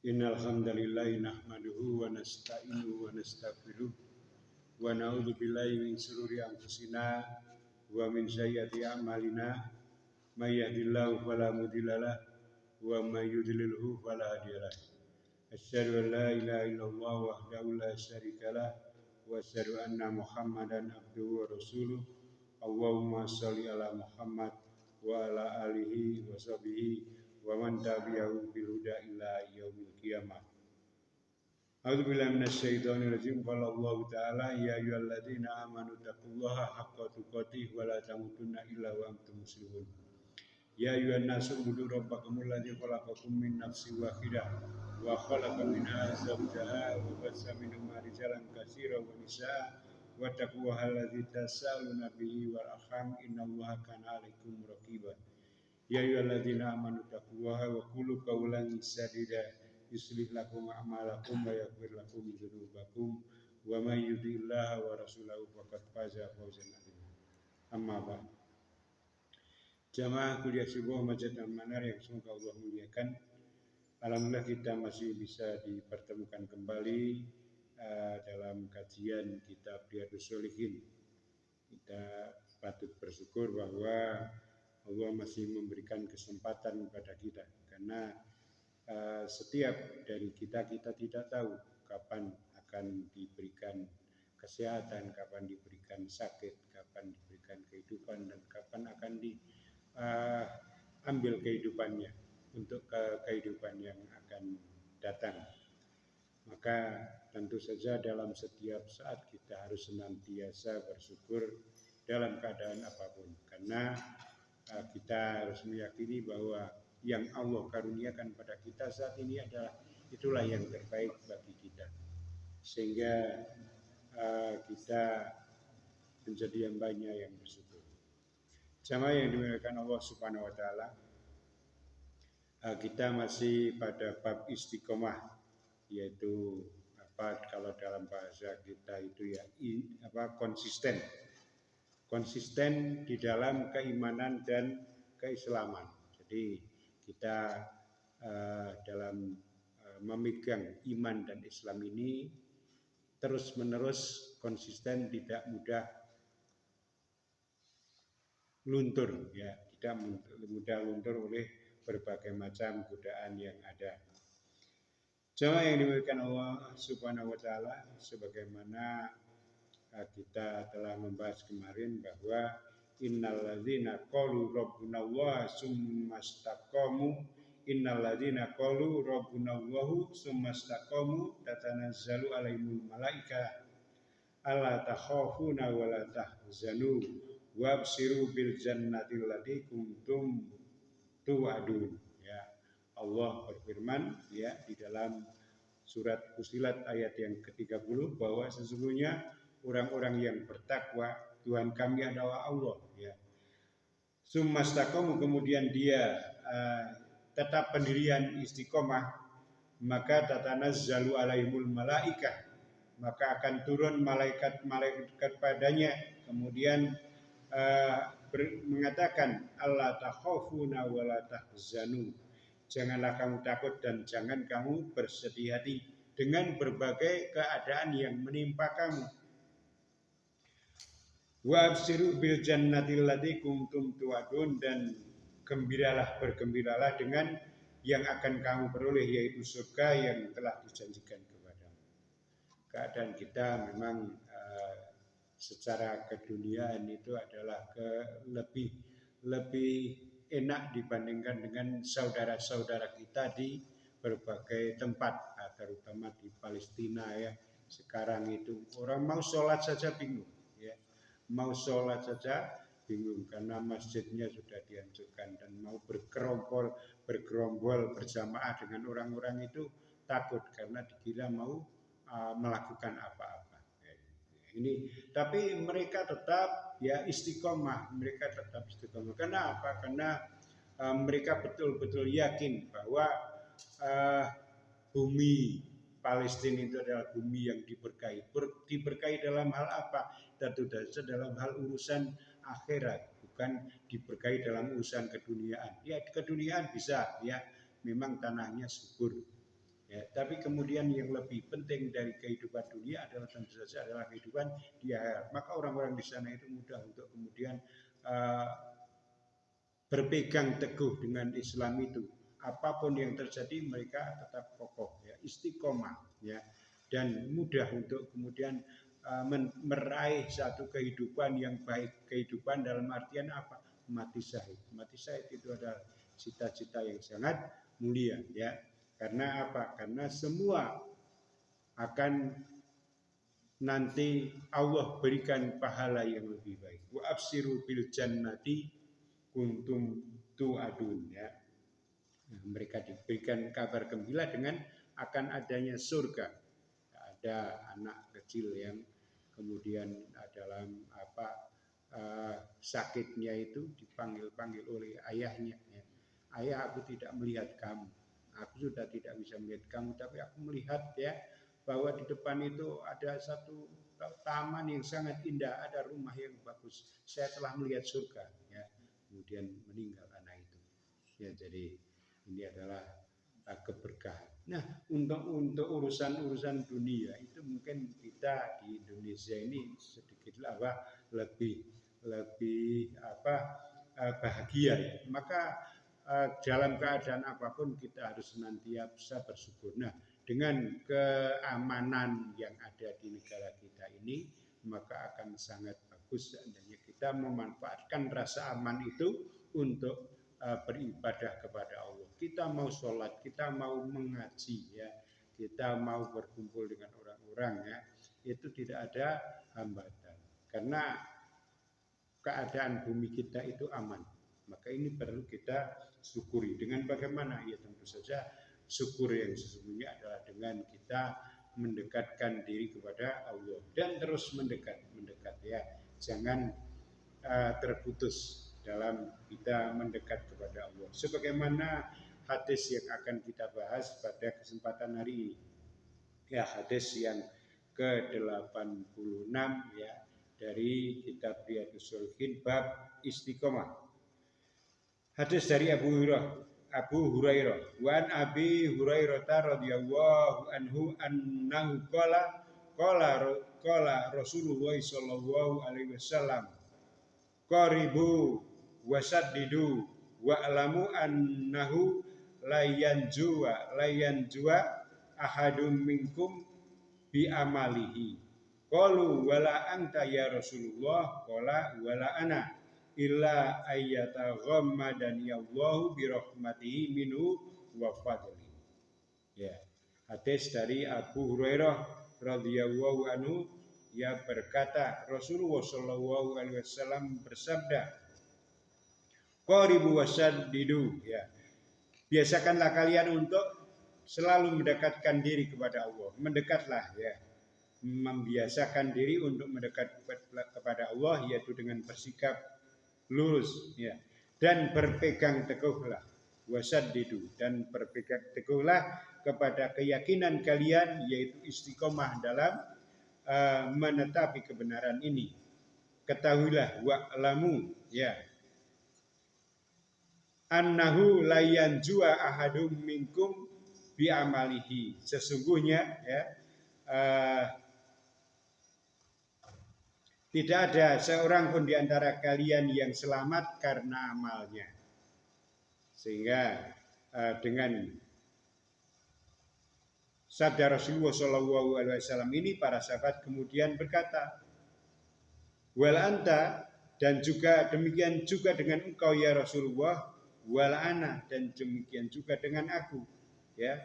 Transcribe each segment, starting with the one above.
Innal hamdalillahi nahmaduhu wa nasta'inuhu wa nastaghfiruh wa na'udzu billahi min shururi anfusina wa min sayyiati a'malina may yahdihillahu fala mudhillalah wa may yudlilhu fala hadiyalah. Asyhadu an la ilaha illallah wahdahu la syarikalah wa asyhadu anna Muhammadan abduhu wa rasuluh. Allahumma shalli ala Muhammad wa ala alihi wa sahbihi wa man tabi'ahu bil huda ila yaumil qiyamah. A'udzu billahi minasyaitonir rajim. Qala Allah ta'ala ya ayyuhalladzina amanu taqullaha haqqa tuqatih wa la tamutunna illa wa antum muslimun. Ya ayyuhan nasu ubudu rabbakumul ladzi khalaqakum min nafsin wahidah wa khalaqa minha zawjaha wa bassa minhuma rijalan katsiran wa nisaa wattaqullaha alladzi tasaaluna bihi wal arham innallaha kana 'alaikum raqiba. Ya ayyuhalladzina amanu taqullaha wa qulu qawlan sadida yuslih lakum a'malakum wa yaghfir lakum dzunubakum wa may yuti'illaha wa rasulahu faqad faza fawzan 'azima. Amma ba'd. Jamaah kuliah subuh Masjid Al-Manar yang semoga Allah muliakan. Alhamdulillah kita masih bisa dipertemukan kembali dalam kajian kitab Riyadhus Shalihin. Kita patut bersyukur bahwa Allah masih memberikan kesempatan kepada kita, karena setiap dari kita tidak tahu kapan akan diberikan kesehatan, kapan diberikan sakit, kapan diberikan kehidupan, dan kapan akan diambil kehidupannya untuk kehidupan yang akan datang. Maka tentu saja dalam setiap saat kita harus senantiasa bersyukur dalam keadaan apapun, karena kita harus meyakini bahwa yang Allah karuniakan pada kita saat ini itulah yang terbaik bagi kita, sehingga kita menjadi hambanya yang bersyukur. Jamaah yang dimuliakan Allah Subhanahu wa taala, kita masih pada bab istiqomah, yaitu kalau dalam bahasa kita itu konsisten di dalam keimanan dan keislaman. Jadi kita dalam memegang iman dan Islam ini terus-menerus konsisten, tidak mudah luntur, tidak mudah luntur oleh berbagai macam godaan yang ada. Jamaah yang dimuliakan Allah Subhanahu wa taala, sebagaimana kita telah membahas kemarin bahwa innalladzina qalu rabbunallah summastaqamu innalladzina qalu rabbunallahu summastaqamu tatanazzalu alaihimul malaika alla takhafuna wa la tahzanu wabshiru bil jannati allati kuntum tu'adun. Allah berfirman di dalam surat Fussilat ayat yang ke-30 bahwa sesungguhnya orang-orang yang bertakwa Tuhan kami adalah Allah. Summastaqamu, kemudian dia tetap pendirian istiqomah, maka tatanazzalu alaihimul malaikah, maka akan turun malaikat padanya, kemudian mengatakan Allah takhafuna wa la tahzanu, janganlah kamu takut dan jangan kamu bersedih hati dengan berbagai keadaan yang menimpa kamu. Wa absiru bil jannati allati kuntum tu'adun, dan bergembiralah dengan yang akan kamu peroleh, yaitu surga yang telah dijanjikan kepadamu. Keadaan kita memang secara keduniaan itu adalah lebih enak dibandingkan dengan saudara-saudara kita di berbagai tempat, terutama di Palestina. Sekarang itu orang mau sholat saja bingung. Mau sholat saja bingung karena masjidnya sudah dihancurkan, dan mau bergerombol berjamaah dengan orang-orang itu takut karena dikira mau melakukan apa-apa. Tapi mereka tetap istiqomah. Kenapa? Karena mereka betul-betul yakin bahwa bumi Palestina itu adalah bumi yang diberkahi. Diberkahi dalam hal apa? Tentu saja dalam hal urusan akhirat, bukan diberkahi dalam urusan keduniaan. Keduniaan bisa, memang tanahnya subur, Ya, tapi kemudian yang lebih penting dari kehidupan dunia adalah tentu saja adalah kehidupan di akhirat. Maka orang-orang di sana itu mudah untuk kemudian uh, berpegang teguh dengan Islam itu. Apapun yang terjadi mereka tetap kokoh, ya, istiqomah, ya, dan mudah untuk kemudian meraih satu kehidupan yang baik. Kehidupan dalam artian apa? Mati syahid. Mati syahid itu adalah cita-cita yang sangat mulia, ya. Karena apa? Karena semua akan nanti Allah berikan pahala yang lebih baik. Wa absiru bil jannati kuntum tu'adun, ya. Nah, mereka diberikan kabar gembira dengan akan adanya surga. Ada anak kecil yang kemudian dalam sakitnya itu dipanggil-panggil oleh ayahnya, ya. Ayah, aku tidak melihat kamu. Aku sudah tidak bisa melihat kamu, tapi aku melihat, ya, bahwa di depan itu ada satu taman yang sangat indah, ada rumah yang bagus. Saya telah melihat surga, ya. Kemudian meninggal anak itu. Ya, jadi ini adalah keberkahan. Nah, untuk urusan dunia itu mungkin kita di Indonesia ini sedikit lebih bahagia, ya. Maka dalam keadaan apapun kita harus senantiasa bersyukur. Nah, dengan keamanan yang ada di negara kita ini, maka akan sangat bagus seandainya kita memanfaatkan rasa aman itu untuk beribadah kepada Allah. Kita mau sholat, kita mau mengaji, ya, kita mau berkumpul dengan orang-orang, ya, itu tidak ada hambatan. Karena keadaan bumi kita itu aman. Maka ini perlu kita syukuri. Dengan bagaimana? Ya, tentu saja syukur yang sesungguhnya adalah dengan kita mendekatkan diri kepada Allah dan terus mendekat, ya. Jangan terputus dalam kita mendekat kepada Allah. Sebagaimana hadis yang akan kita bahas pada kesempatan hari ini. Ya, hadis yang ke-86, ya, dari kitab Riyadhus Shalihin bab istiqomah. Hadis dari Abu Hurairah. Wa an Abi Hurairah radhiyallahu anhu annahu qala Rasulullah sallallahu alaihi wasallam qaribu wasaddidu wa'lamu annahu la yanjua ahadum minkum bi amalihi. Qalu wala anta ya Rasulullah, qala wala ana illa ayyataghammadani Allahu bi rahmatihi minhu wa fadli. Ya. Hadis dari Abu Hurairah radhiyallahu anhu, ia berkata, Rasulullah Shallallahu Alaihi Wasallam bersabda, qaribu wasaddidu, ya, biasakanlah kalian untuk selalu mendekatkan diri kepada Allah. Mendekatlah, ya, membiasakan diri untuk mendekat kepada Allah, yaitu dengan bersikap lurus, ya, dan berpegang teguhlah, wasaddidu, dan berpegang teguhlah kepada keyakinan kalian, yaitu istiqomah dalam menetapi kebenaran ini. Ketahuilah, wa'lamu, ya, annahu la yanjua ahadum minkum bi amalihi. Sesungguhnya, ya, tidak ada seorang pun di antara kalian yang selamat karena amalnya. Sehingga dengan sabda Rasulullah SAW ini, para sahabat kemudian berkata, wal anta, dan juga demikian juga dengan engkau ya Rasulullah, wal ana, dan demikian juga dengan aku, ya,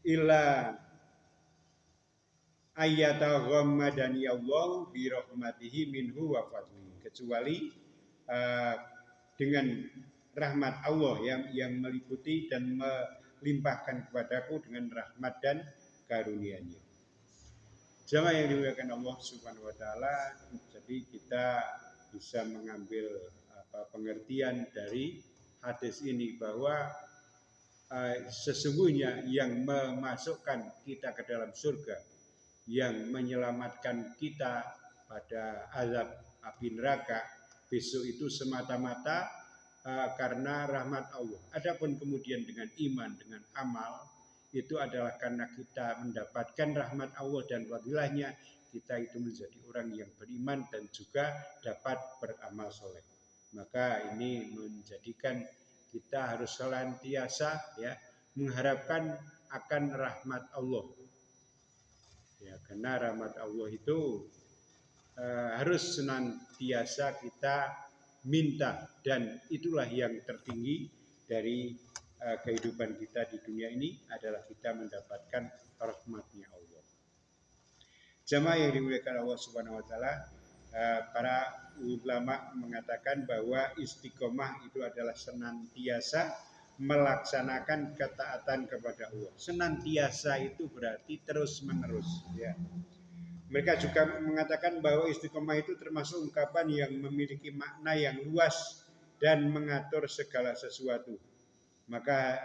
illa ayyataghammadani Allah bi rahmatihi minhu wa fadlihi, kecuali dengan rahmat Allah yang meliputi dan limpahkan kepadaku dengan rahmat dan karunia-Nya. Jamaah yang dimuliakan Allah Subhanahu wa taala, jadi kita bisa mengambil pengertian dari hadis ini bahwa sesungguhnya yang memasukkan kita ke dalam surga, yang menyelamatkan kita pada azab api neraka besok itu semata-mata karena rahmat Allah. Adapun kemudian dengan iman, dengan amal, itu adalah karena kita mendapatkan rahmat Allah dan fadilahnya, kita itu menjadi orang yang beriman dan juga dapat beramal soleh. Maka ini menjadikan kita harus senantiasa ya mengharapkan akan rahmat Allah. Ya, karena rahmat Allah itu harus senantiasa kita minta, dan itulah yang tertinggi dari kehidupan kita di dunia ini adalah kita mendapatkan rahmatnya Allah. Jamaah yang dimuliakan Allah Subhanahu wa taala, para ulama mengatakan bahwa istiqomah itu adalah senantiasa melaksanakan ketaatan kepada Allah. Senantiasa itu berarti terus-menerus ya. Mereka juga mengatakan bahwa istiqomah itu termasuk ungkapan yang memiliki makna yang luas dan mengatur segala sesuatu. Maka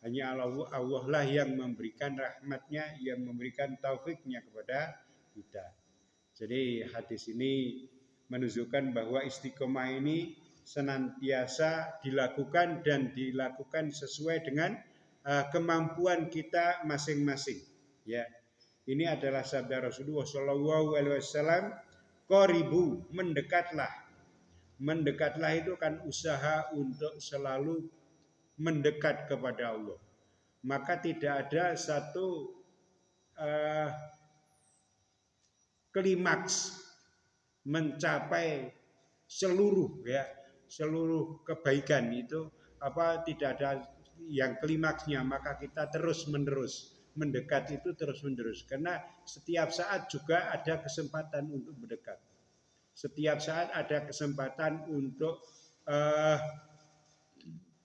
hanya Allah lah yang memberikan rahmatnya, yang memberikan taufiknya kepada kita. Jadi hadis ini menunjukkan bahwa istiqomah ini senantiasa dilakukan dan dilakukan sesuai dengan kemampuan kita masing-masing. Ya. Ini adalah sabda Rasulullah Shallallahu Alaihi Wasallam. Qoribu, mendekatlah. Mendekatlah itu kan usaha untuk selalu mendekat kepada Allah. Maka tidak ada satu klimaks mencapai seluruh kebaikan itu tidak ada yang klimaksnya. Maka kita terus menerus mendekat itu terus menerus, karena setiap saat juga ada kesempatan untuk mendekat. Setiap saat ada kesempatan untuk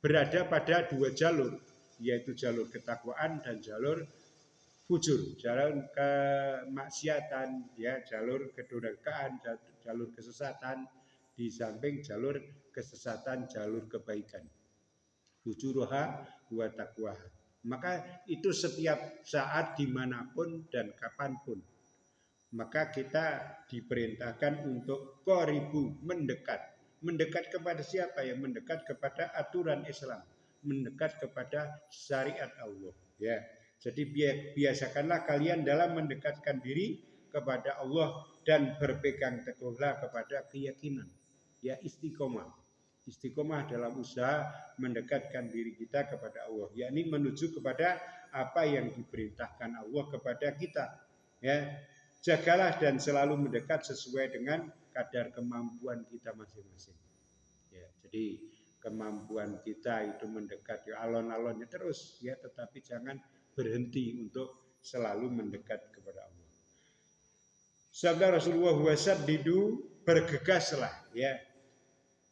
berada pada dua jalur, yaitu jalur ketakwaan dan jalur fujur, jalur kemaksiatan, ya, jalur kedurhakaan, jalur kesesatan, di samping jalur kesesatan, jalur kebaikan. Fujuruha wa taqwaha. Maka itu setiap saat, dimanapun dan kapanpun. Maka kita diperintahkan untuk qoribu, mendekat. Mendekat kepada siapa? Ya, mendekat kepada aturan Islam, mendekat kepada syariat Allah. Ya, jadi biasakanlah kalian dalam mendekatkan diri kepada Allah dan berpegang teguhlah kepada keyakinan. Ya, istiqomah. Istiqomah dalam usaha mendekatkan diri kita kepada Allah, yakni menuju kepada apa yang diperintahkan Allah kepada kita. Ya, jagalah dan selalu mendekat sesuai dengan kadar kemampuan kita masing-masing. Ya, jadi kemampuan kita itu mendekat ya alon-alonnya terus ya, tetapi jangan berhenti untuk selalu mendekat kepada Allah. Sabda Rasulullah wasaddidu, bergegaslah ya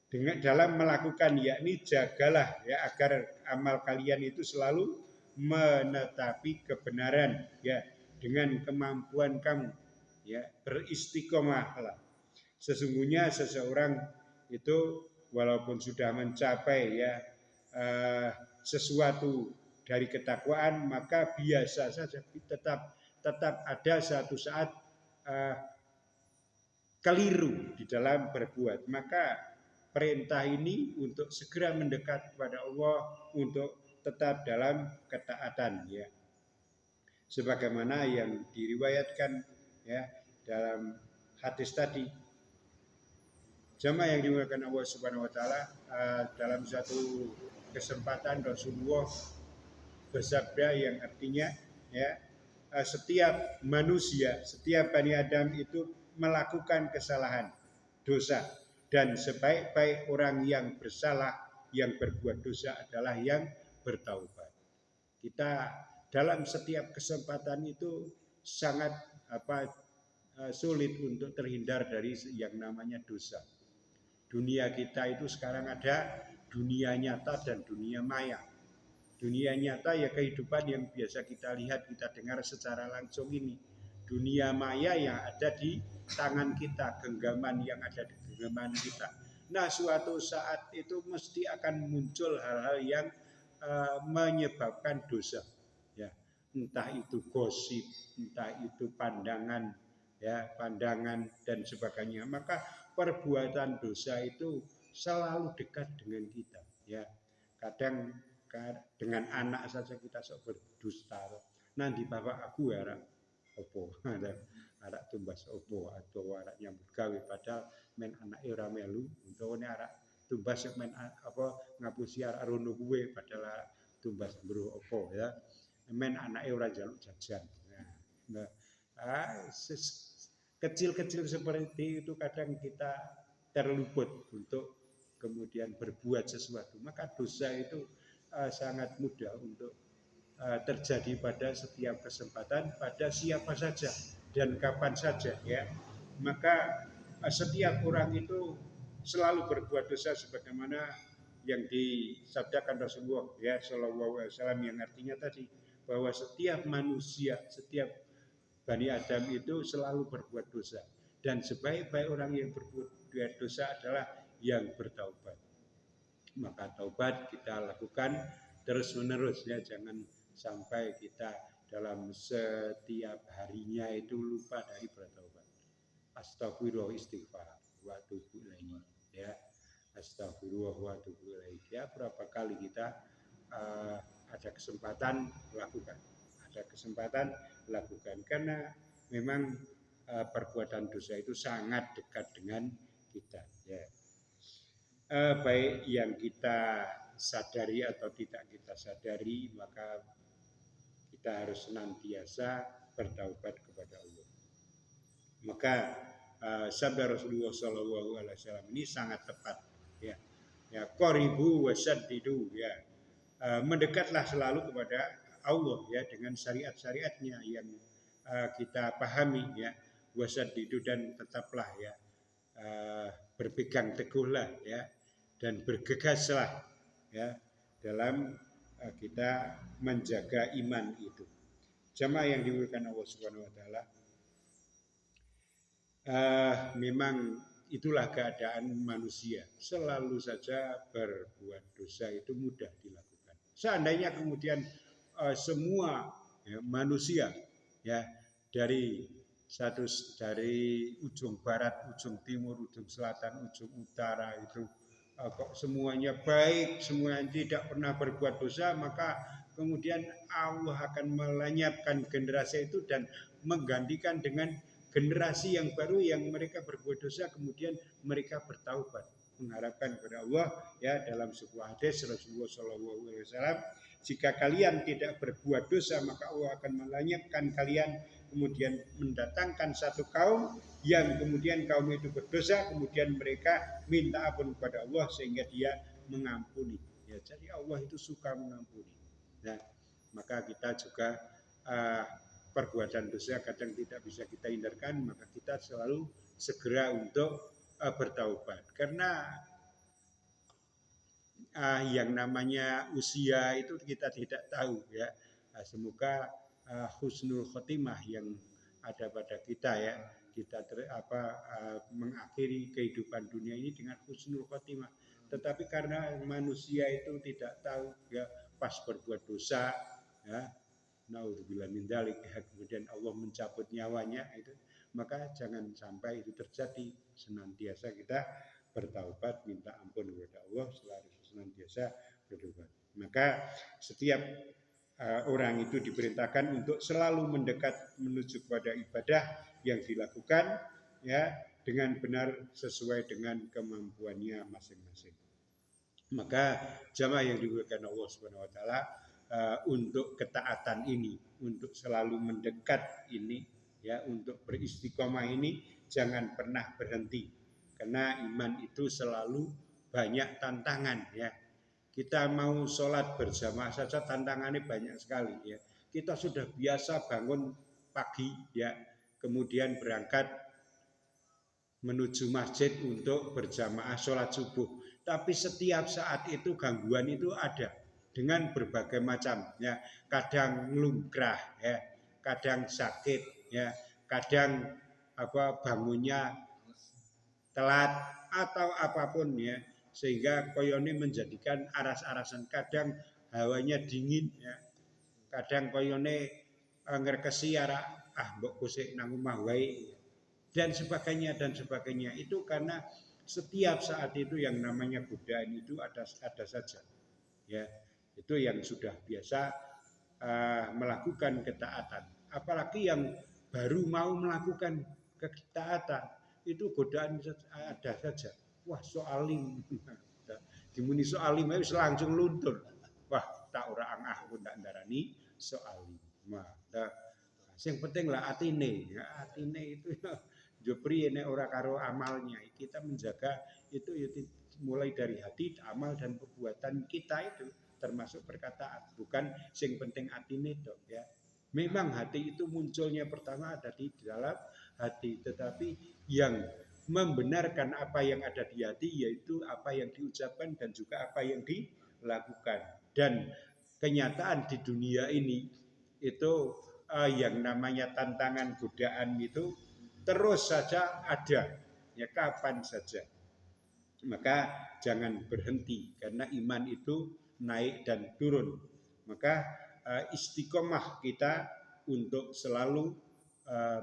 dengan dalam melakukan, yakni jagalah ya agar amal kalian itu selalu menetapi kebenaran ya dengan kemampuan kamu ya, beristiqomahlah. Sesungguhnya seseorang itu walaupun sudah mencapai ya sesuatu dari ketakwaan, maka biasa saja tetap ada satu saat keliru di dalam berbuat. Maka perintah ini untuk segera mendekat kepada Allah, untuk tetap dalam ketaatan ya. Sebagaimana yang diriwayatkan ya dalam hadis tadi. Jamaah yang dimuliakan Allah Subhanahu wa taala, dalam satu kesempatan Rasulullah bersabda yang artinya ya, setiap manusia, setiap Bani Adam itu melakukan kesalahan, dosa. Dan sebaik-baik orang yang bersalah, yang berbuat dosa adalah yang bertaubat. Kita dalam setiap kesempatan itu sangat sulit untuk terhindar dari yang namanya dosa. Dunia kita itu sekarang ada dunia nyata dan dunia maya. Dunia nyata ya kehidupan yang biasa kita lihat, kita dengar secara langsung ini. Dunia maya yang ada di tangan kita, genggaman yang ada di genggaman kita. Nah, suatu saat itu mesti akan muncul hal-hal yang menyebabkan dosa. Ya, entah itu gosip, entah itu pandangan, ya, pandangan dan sebagainya. Maka perbuatan dosa itu selalu dekat dengan kita. Ya, kadang dengan anak saja kita sok berdusta. Nanti bapak aku arek opo, arek tumbas opo atau arek nyambut gawe padahal men anake ora melu, untune arek tumbas men apa ngapusi arek rono kuwe padahal arek tumbas mbro opo ya. Men anake ora njaluk jajan. Nah, kecil-kecil seperti itu kadang kita terluput untuk kemudian berbuat sesuatu. Maka dosa itu sangat mudah untuk terjadi pada setiap kesempatan, pada siapa saja dan kapan saja ya. Maka setiap orang itu selalu berbuat dosa sebagaimana yang disabdakan Rasulullah ya Shallallahu Alaihi Wasallam, yang artinya tadi bahwa setiap manusia, setiap Bani Adam itu selalu berbuat dosa, dan sebaik-baik orang yang berbuat dosa adalah yang bertaubat. Maka taubat kita lakukan terus-menerus ya, jangan sampai kita dalam setiap harinya itu lupa dari bertaubat. Astagfirullah, istighfar wa atubu ilaihi ya. Astagfirullah wa atubu ilaihi ya. Berapa kali kita ada kesempatan lakukan. Ada kesempatan lakukan, karena memang perbuatan dosa itu sangat dekat dengan kita ya. Baik yang kita sadari atau tidak kita sadari, maka kita harus senantiasa bertaubat kepada Allah. Maka sabda Rasulullah SAW ini sangat tepat ya. Ya, qaribu wasaddidu ya. Mendekatlah selalu kepada Allah ya dengan syariat-syariatnya yang kita pahami ya. Wasaddidu, dan tetaplah ya berpegang teguhlah ya, dan bergegaslah ya dalam kita menjaga iman itu. Jamaah yang dimuliakan Allah Subhanahu wa taala, memang itulah keadaan manusia, selalu saja berbuat dosa itu mudah dilakukan. Seandainya kemudian semua ya, manusia ya dari ujung barat, ujung timur, ujung selatan, ujung utara itu kok semuanya baik, semuanya tidak pernah berbuat dosa, maka kemudian Allah akan melenyapkan generasi itu dan menggantikan dengan generasi yang baru yang mereka berbuat dosa, kemudian mereka bertaubat, mengharapkan kepada Allah ya. Dalam sebuah hadis Rasulullah SAW, jika kalian tidak berbuat dosa maka Allah akan melenyapkan kalian, kemudian mendatangkan satu kaum yang kemudian kaum itu berdosa, kemudian mereka minta ampun kepada Allah sehingga dia mengampuni ya. Jadi Allah itu suka mengampuni. Nah, maka kita juga perbuatan dosa kadang tidak bisa kita hindarkan, maka kita selalu segera untuk bertaubat, karena yang namanya usia itu kita tidak tahu ya. Semoga husnul khotimah yang ada pada kita ya, kita mengakhiri kehidupan dunia ini dengan husnul khotimah. Tetapi karena manusia itu tidak tahu ya, pas berbuat dosa ya, naudzubillah min dzalik, kemudian Allah mencabut nyawanya itu, maka jangan sampai itu terjadi. Senantiasa kita bertaubat, minta ampun kepada Allah, selalu senantiasa bertobat. Maka setiap orang itu diperintahkan untuk selalu mendekat menuju kepada ibadah yang dilakukan ya dengan benar sesuai dengan kemampuannya masing-masing. Maka jamaah yang dimuliakan Allah Subhanahu wa taala, untuk ketaatan ini, untuk selalu mendekat ini ya, untuk beristiqomah ini jangan pernah berhenti, karena iman itu selalu banyak tantangan ya. Kita mau sholat berjamaah saja tantangannya banyak sekali ya. Kita sudah biasa bangun pagi ya, kemudian berangkat menuju masjid untuk berjamaah sholat subuh. Tapi setiap saat itu gangguan itu ada dengan berbagai macam ya. Kadang lumrah ya, kadang sakit ya, kadang bangunnya telat atau apapun ya, sehingga koyone menjadikan aras-arasan. Kadang hawanya dingin ya, kadang koyone ngerkesi arah mbok kusik nang omah wae dan sebagainya dan sebagainya. Itu karena setiap saat itu yang namanya godaan itu ada saja ya. Itu yang sudah biasa melakukan ketaatan. Apalagi yang baru mau melakukan ketaatan, itu godaan ada saja. Wah, soalim. Dimuni soalim itu langsung luntur. Wah, tak ora angah pun tak ndarani soalim. Nah, yang penting lah atine. Ya, atine itu jopri ini ora karo amalnya. Kita menjaga itu mulai dari hati, amal dan perbuatan kita itu termasuk perkataan, bukan yang penting atine dong ya. Memang hati itu munculnya pertama ada di dalam hati, tetapi yang membenarkan apa yang ada di hati yaitu apa yang diucapkan dan juga apa yang dilakukan. Dan kenyataan di dunia ini itu yang namanya tantangan godaan itu terus saja ada, ya kapan saja. Maka jangan berhenti karena iman itu naik dan turun. Maka istiqomah kita untuk selalu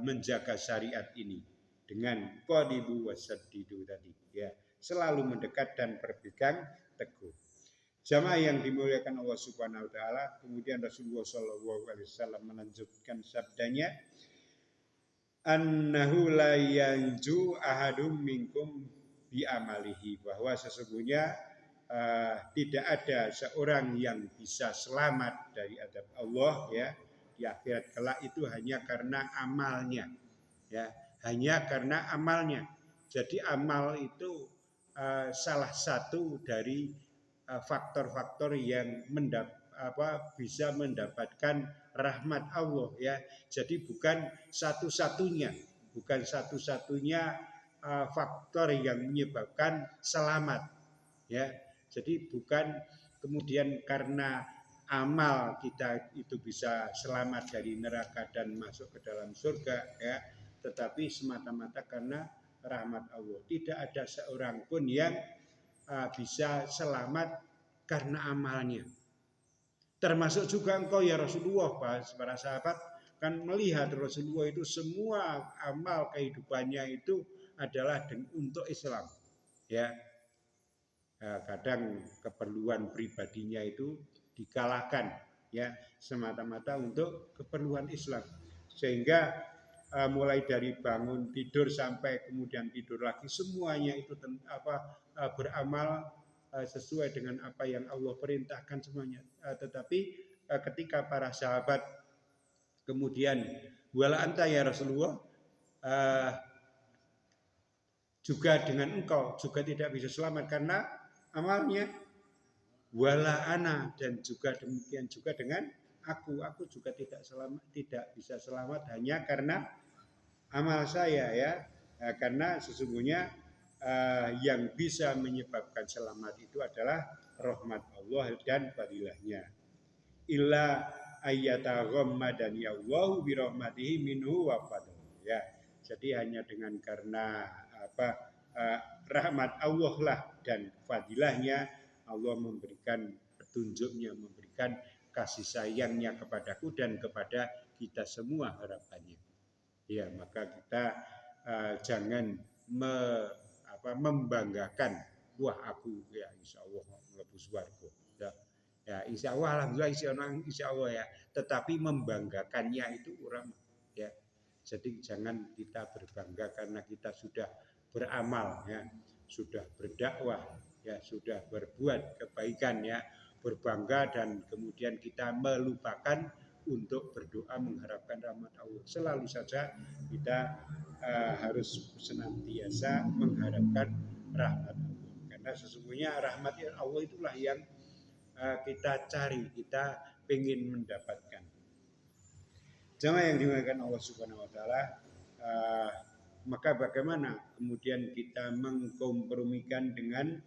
menjaga syariat ini dengan qadibu wasaddidu tadi ya, selalu mendekat dan berpegang teguh. Jamaah yang dimuliakan Allah Subhanahu wa taala, kemudian Rasulullah sallallahu alaihi wasallam melanjutkan sabdanya, annahu la yanju ahadum minkum bi amalihi, bahwa sesungguhnya tidak ada seorang yang bisa selamat dari azab Allah ya di akhirat kelak itu hanya karena amalnya ya, hanya karena amalnya. Jadi amal itu salah satu dari faktor-faktor yang bisa mendapatkan rahmat Allah ya. Jadi bukan satu-satunya faktor yang menyebabkan selamat ya. Jadi bukan kemudian karena amal kita itu bisa selamat dari neraka dan masuk ke dalam surga ya, tetapi semata-mata karena rahmat Allah. Tidak ada seorang pun yang bisa selamat karena amalnya. Termasuk juga engkau ya Rasulullah, para sahabat kan melihat Rasulullah itu semua amal kehidupannya itu adalah untuk Islam ya. Kadang keperluan pribadinya itu dikalahkan ya semata-mata untuk keperluan Islam, sehingga mulai dari bangun tidur sampai kemudian tidur lagi semuanya itu beramal sesuai dengan apa yang Allah perintahkan semuanya. Tetapi ketika para sahabat kemudian wala anta ya Rasulullah, juga dengan engkau juga tidak bisa selamat karena amalnya, wala ana, dan juga demikian juga dengan aku juga tidak bisa selamat hanya karena amal saya ya. Karena sesungguhnya yang bisa menyebabkan selamat itu adalah rahmat Allah dan fadilahnya. Illa ayyataghammadani Allahu bi rahmatihi minhu wa fadl ya. Jadi hanya dengan karena rahmat Allah lah dan fadilahnya Allah memberikan petunjuknya, memberikan kasih sayangnya kepadaku dan kepada kita semua harapannya. Ya, maka kita jangan membanggakan, wah aku ya insya Allah mlebu swarga. Ya insya Allah alhamdulillah insya Allah ya. Tetapi membanggakannya itu orang ya. Jadi jangan kita berbangga karena kita sudah beramal ya, sudah berdakwah ya, sudah berbuat kebaikan ya, berbangga dan kemudian kita melupakan untuk berdoa mengharapkan rahmat Allah. Selalu saja kita harus senantiasa mengharapkan rahmat Allah, karena sesungguhnya rahmat Allah itulah yang kita cari, kita ingin mendapatkan. Jamaah yang dimuliakan Allah Subhanahu wa taala, maka bagaimana kemudian kita mengkompromikan dengan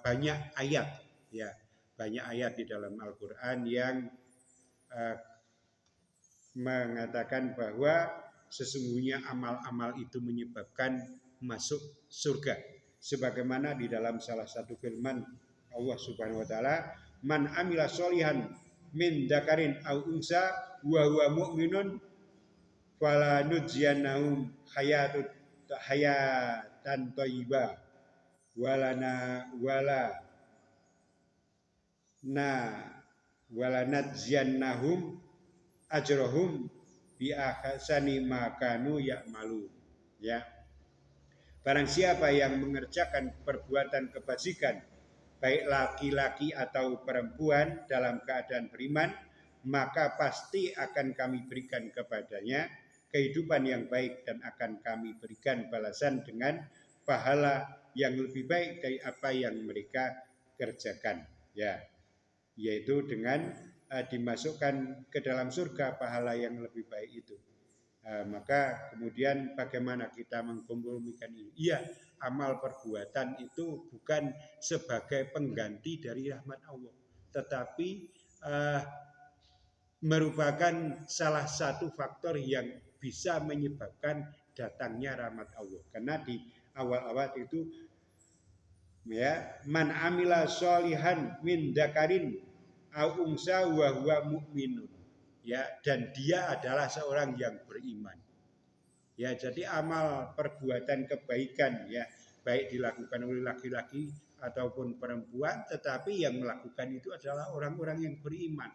banyak ayat ya, banyak ayat di dalam Al-Qur'an yang mengatakan bahwa sesungguhnya amal-amal itu menyebabkan masuk surga. Sebagaimana di dalam salah satu firman Allah Subhanahu wa taala, man amila sholihan min dzakarin aw unsa wa huwa mu'minun fala nudziyannahum hayatan thayyibah wala walanadziyannahum ajrohum bi ahsani ma kanu ya'malu. Ya. Barang siapa yang mengerjakan perbuatan kebajikan baik laki-laki atau perempuan dalam keadaan beriman, maka pasti akan kami berikan kepadanya kehidupan yang baik dan akan kami berikan balasan dengan pahala yang lebih baik dari apa yang mereka kerjakan. Ya, yaitu dengan dimasukkan ke dalam surga pahala yang lebih baik itu. Maka kemudian bagaimana kita mengkompromikan ini? Iya, amal perbuatan itu bukan sebagai pengganti dari rahmat Allah, tetapi merupakan salah satu faktor yang bisa menyebabkan datangnya rahmat Allah. Karena di awal-awal itu ya, man amila sholihan min dzakarin au unsa wa huwa mu'minun. Ya, dan dia adalah seorang yang beriman. Ya, jadi amal perbuatan kebaikan ya, baik dilakukan oleh laki-laki ataupun perempuan, tetapi yang melakukan itu adalah orang-orang yang beriman.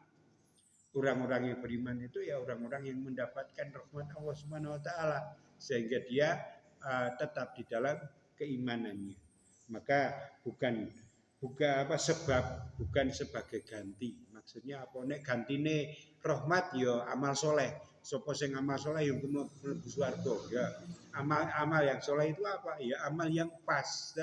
Orang-orang yang beriman itu ya orang-orang yang mendapatkan rahmat Allah Subhanahu wa taala sehingga dia tetap di dalam keimanannya. Maka bukan sebab, bukan sebagai ganti. Maksudnya apa nek gantine rahmat ya amal soleh. Sapa sing amal soleh yang mlebu swarga ya. Amal yang soleh itu apa? Ya amal yang pas.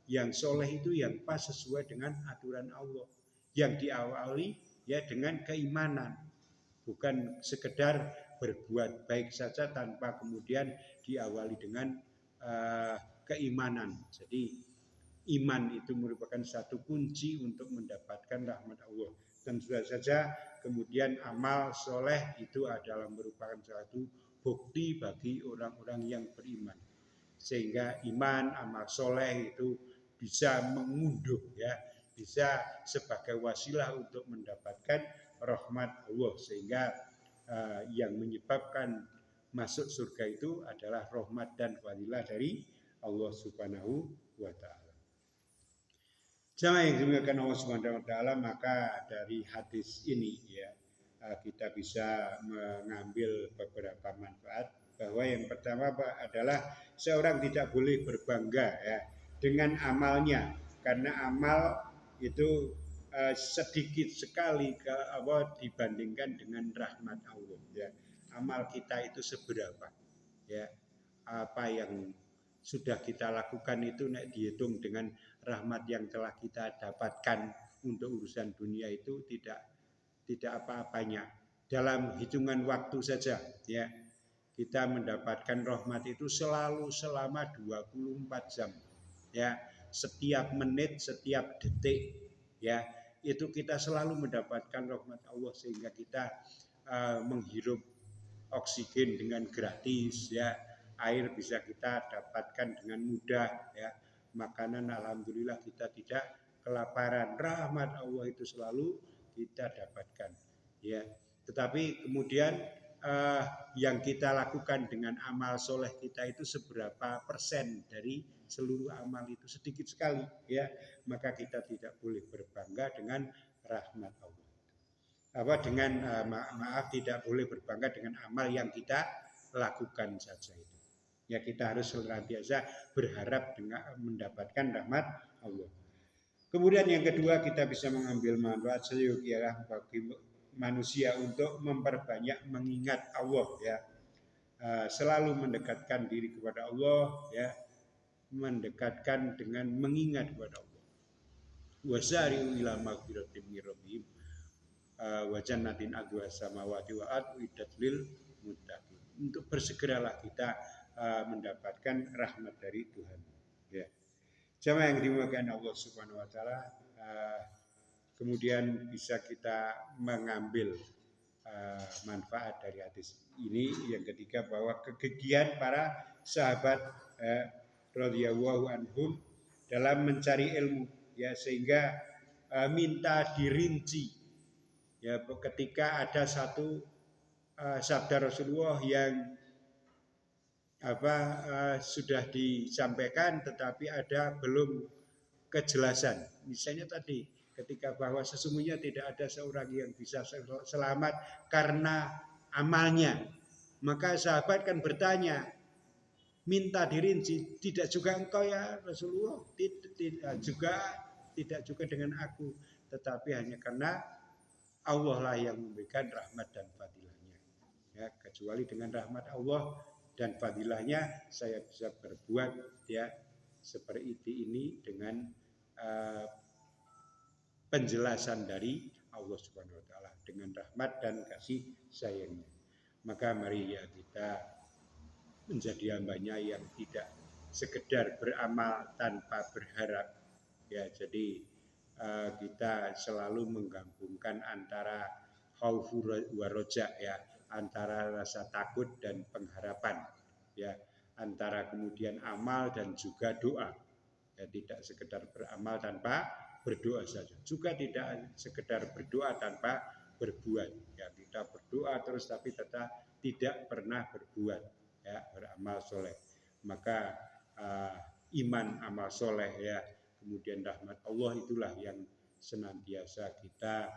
Yang soleh itu yang pas sesuai dengan aturan Allah. Yang diawali ya dengan keimanan. Bukan sekedar berbuat baik saja tanpa kemudian diawali dengan keimanan. Jadi iman itu merupakan satu kunci untuk mendapatkan rahmat Allah. Dan sudah saja kemudian amal soleh itu adalah merupakan satu bukti bagi orang-orang yang beriman. Sehingga iman, amal soleh itu bisa mengunduh ya, bisa sebagai wasilah untuk mendapatkan rahmat Allah. Sehingga yang menyebabkan masuk surga itu adalah rahmat dan fadilah dari Allah Subhanahu wa ta'ala. Jamaah yang dimuliakan Allah Subhanahu wa taala, maka dari hadis ini ya kita bisa mengambil beberapa manfaat, bahwa yang pertama adalah seorang tidak boleh berbangga ya dengan amalnya, karena amal itu sedikit sekali dibandingkan dengan rahmat Allah ya. Amal kita itu seberapa ya, apa yang sudah kita lakukan itu nek dihitung dengan rahmat yang telah kita dapatkan untuk urusan dunia itu tidak apa-apanya. Dalam hitungan waktu saja ya, kita mendapatkan rahmat itu selalu selama 24 jam ya, setiap menit, setiap detik ya, itu kita selalu mendapatkan rahmat Allah sehingga kita menghirup oksigen dengan gratis ya, air bisa kita dapatkan dengan mudah ya, makanan alhamdulillah kita tidak kelaparan. Rahmat Allah itu selalu kita dapatkan ya. Tetapi kemudian yang kita lakukan dengan amal soleh kita itu seberapa persen dari seluruh amal itu, sedikit sekali ya, maka kita tidak boleh berbangga dengan rahmat Allah. Tidak boleh berbangga dengan amal yang kita lakukan saja itu. Ya, kita harus senantiasa berharap dengan mendapatkan rahmat Allah. Kemudian yang kedua, kita bisa mengambil manfaat seyogianya bagi manusia untuk memperbanyak mengingat Allah ya. Selalu mendekatkan diri kepada Allah ya, mendekatkan dengan mengingat kepada Allah. Wasari'u ila maghfiratin min rabbihim wa jannatin arduha samawati wa ardu iddat lil muttaqin. Untuk bersegeralah kita mendapatkan rahmat dari Tuhan ya. Jamaah yang dimuliakan Allah Subhanahu wa taala, kemudian bisa kita mengambil manfaat dari hadis ini yang ketiga, bahwa kegigihan para sahabat radhiyallahu anhum dalam mencari ilmu ya, sehingga minta dirinci ya, ketika ada satu sabda Rasulullah yang sudah disampaikan tetapi ada belum kejelasan. Misalnya tadi ketika bahwa sesungguhnya tidak ada seorang yang bisa selamat karena amalnya. Maka sahabat kan bertanya, minta dirinci, tidak juga engkau ya Rasulullah, tidak juga dengan aku, tetapi hanya karena Allah lah yang memberikan rahmat dan fadilahnya. Ya, kecuali dengan rahmat Allah dan fadilahnya saya bisa berbuat ya seperti ini dengan penjelasan dari Allah Subhanahu wa taala dengan rahmat dan kasih sayangnya. Maka mari ya kita menjadi hambanya yang tidak sekedar beramal tanpa berharap ya. Jadi kita selalu menggabungkan antara khaufu wa roja ya, antara rasa takut dan pengharapan ya, antara kemudian amal dan juga doa ya. Tidak sekedar beramal tanpa berdoa saja, juga tidak sekedar berdoa tanpa berbuat ya. Kita berdoa terus tapi tetap tidak pernah berbuat ya, beramal soleh. Maka iman, amal soleh ya, kemudian rahmat Allah itulah yang senantiasa kita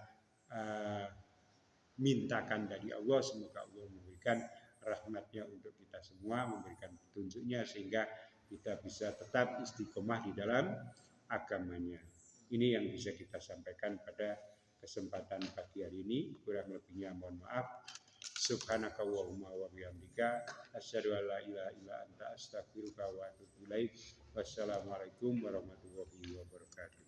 mintakan dari Allah. Semoga Allah memberikan rahmatnya untuk kita semua, memberikan petunjuknya sehingga kita bisa tetap istiqomah di dalam agamanya. Ini yang bisa kita sampaikan pada kesempatan pagi hari ini. Kurang lebihnya mohon maaf. Subhanakallahumma wa bihamdika asyhadu an la ilaha illa anta astaghfiruka wa atubu ilaik. Wassalamualaikum warahmatullahi wabarakatuh.